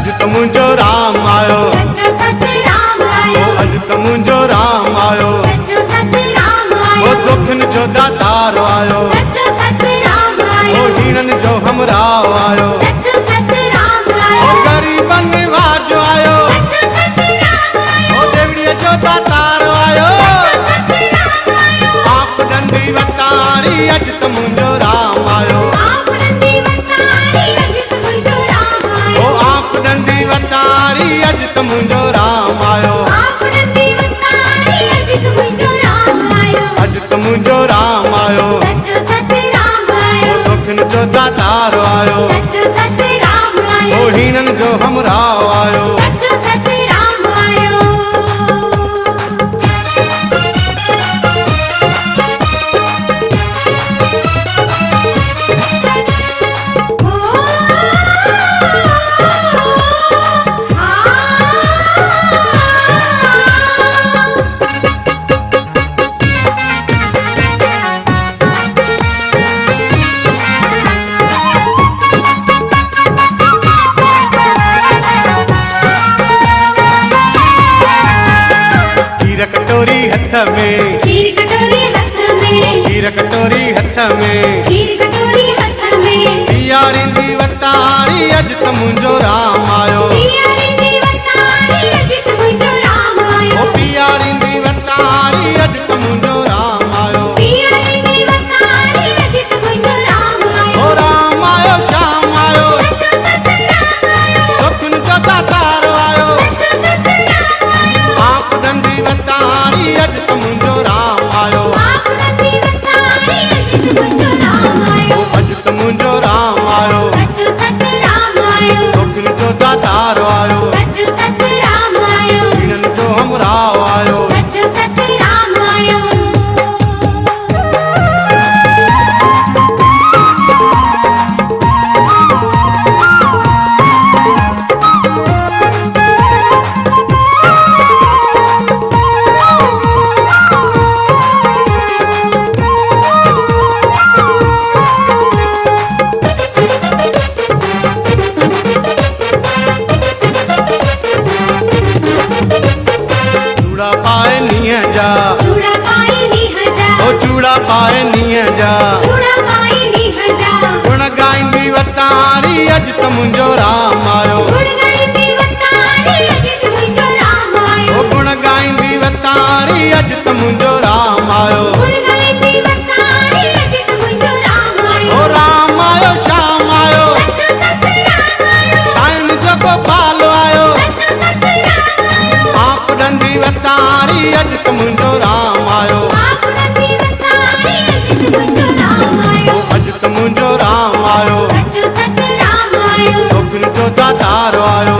अज त मुंहिंजो राम आयो, सच्चो सतराम आयो, अज त मुंहिंजो राम आयो, सच्चो सतराम ओ आयो, दुखन जो दातार आयो, सच्चो सतराम आयो, ओ हीनन जो हमराव आयो, सच्चो सतराम ओ आयो, गरीबन निवाज आयो, सच्चो सतराम आयो, ओ देवड़ीअ जो दातार आयो, सतराम आयो, आप डंडी वतारी अज त मुंहिंजो राम आयो, आप नंदी वतारी अज त मुंहिंजो राम आयो, ओ आप डंडी वतारी अज त मुंहिंजो राम आयो, आप नंदी वतारी अज त मुंहिंजो राम आयो, अज त मुंहिंजो राम आयो, सच्चो सतराम आयो, ओ दुखन जो दातार आयो, सच्चो सतराम ओ आयो, हीनन जो हमराव आयो, सच्चो सतराम आयो। खीर कटोरी हथ में, खीर कटोरी हथ में, खीर कटोरी हथ में, खीर कटोरी हथ में, पियारींदी वतारी अज त मुंहिंजो राम आयो, पियारींदी वतारी अज त मुंहिंजो राम आयो, ओ पियारींदी वतारी अज त मुंहिंजो राम आयो, पियारींदी वतारी अज त मुंहिंजो राम आयो, ओ राम आयो श्याम आयो, सच्चो सतराम आयो, दुखन जो दातार आयो, सच्चो सतराम आयो, आप डंडी वतारी अज त मुंहिंजो राम आयो, आप नंदी वतारी अज त मुंहिंजो राम आयो, अज त मुंहिंजो राम आयो, सच्चो सतराम आयो, दुखन जो दातार आयो, सच्चो सतराम आयो, हीनन जो हमराव आयो, सच्चो सतराम आयो। चूड़ा पाए नीह जा, चूड़ा पाए नीह जा, ओ चूड़ा पाए नीह जा, चूड़ा पाए नीह जा, गुण गाईंदी वतारी अज त मुंहिंजो राम आयो, गुण गाईंदी वतारी अज त मुंहिंजो राम आयो, ओ गुण गाईंदी वतारी अज त मुंहिंजो राम आयो, गुण गाईंदी वतारी अज त मुंहिंजो राम आयो, ओ राम आयो श्याम आयो, सच्चो सतराम आयो, साईं जो गोपाल आयो, सच्चो सतराम आयो, आप डंडी वतारी अज त मुंहिंजो राम आयो, आप नंदी वतारी अज त मुंहिंजो राम आयो, अज त मुंहिंजो राम आयो, सच्चो सतराम आयो, दुखन जो दातार आयो,